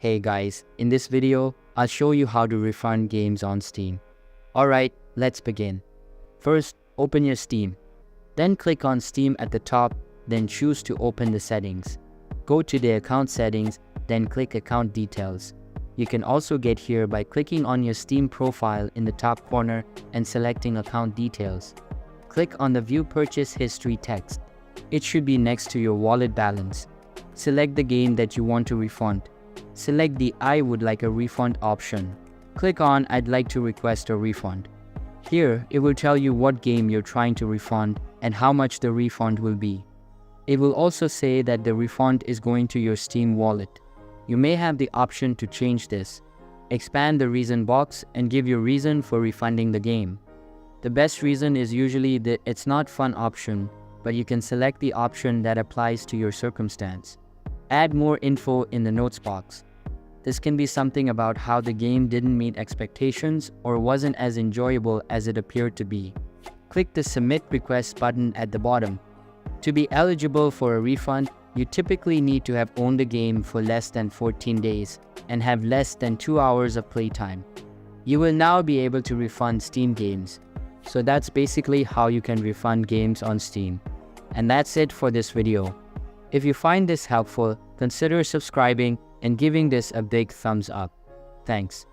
Hey guys, in this video, I'll show you how to refund games on Steam. Alright, let's begin. First, open your Steam. Then click on Steam at the top, then choose to open the settings. Go to the account settings, then click account details. You can also get here by clicking on your Steam profile in the top corner and selecting account details. Click on the view purchase history text. It should be next to your wallet balance. Select the game that you want to refund. Select the I would like a refund option. Click on I'd like to request a refund. Here, it will tell you what game you're trying to refund and how much the refund will be. It will also say that the refund is going to your Steam wallet. You may have the option to change this. Expand the reason box and give your reason for refunding the game. The best reason is usually the it's not fun option, but you can select the option that applies to your circumstance. Add more info in the notes box. This can be something about how the game didn't meet expectations or wasn't as enjoyable as it appeared to be. Click the Submit Request button at the bottom. To be eligible for a refund, you typically need to have owned the game for less than 14 days and have less than 2 hours of playtime. You will now be able to refund Steam games. So that's basically how you can refund games on Steam. And that's it for this video. If you find this helpful, consider subscribing and giving this a big thumbs up. Thanks.